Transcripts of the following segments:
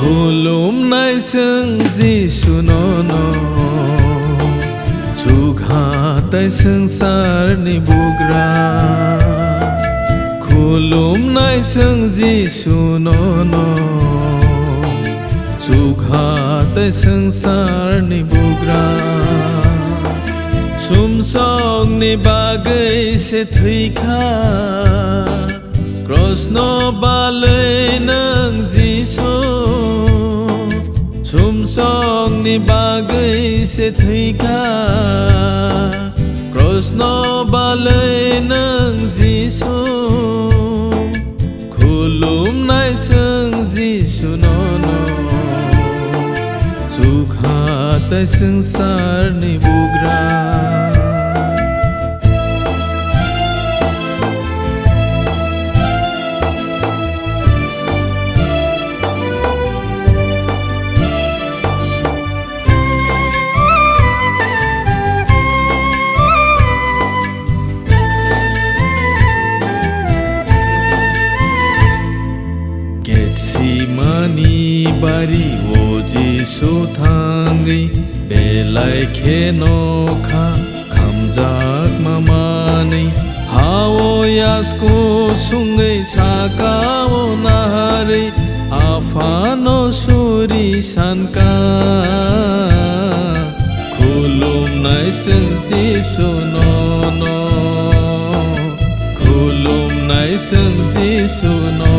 खुलुमनाय जों जिसुनो जुगाथाय संसारनि बुग्रा खुलुमनाय जों जिसुनो जुगाथाय संसारनि बुग्रा सुमसंनि बागै से थैखा कृष्ण बालै नों जिसु सुमसंनि बागै से थैखा कृष्ण बालै नों जिसु खुलुमनाय जों जिसुनो जुगाथाय संसारनि बुग्रा Getsemani bari o Jisu thangai belai kheno kha khamjak mamani hao yasko sungai sakao nahari afano suri sanka khulumnai जों जिसुनो खुलुमनाय जों जिसुनो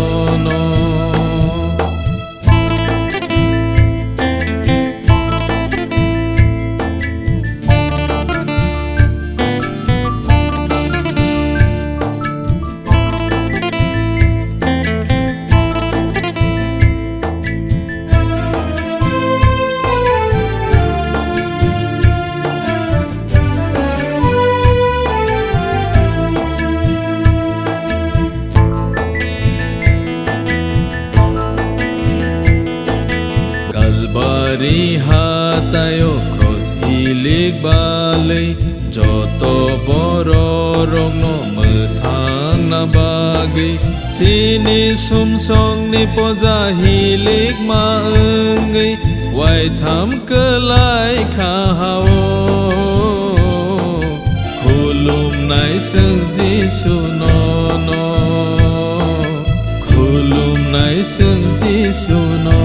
Kalbari hatayo cross hilik balai joto bororok no methang na bagi sini sumsong ni poja hilik maengai wai tham kelai khao khulumnai जों जिसुनो खुलुमनाय जों जिसुनो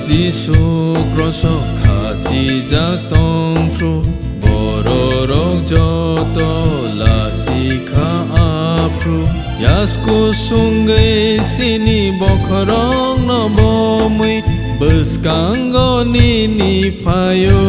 Jisu kroso khasijak tongthru bororok joto lachikha afru yasku sungai sini bokhorong no bomui beskanggo nini payo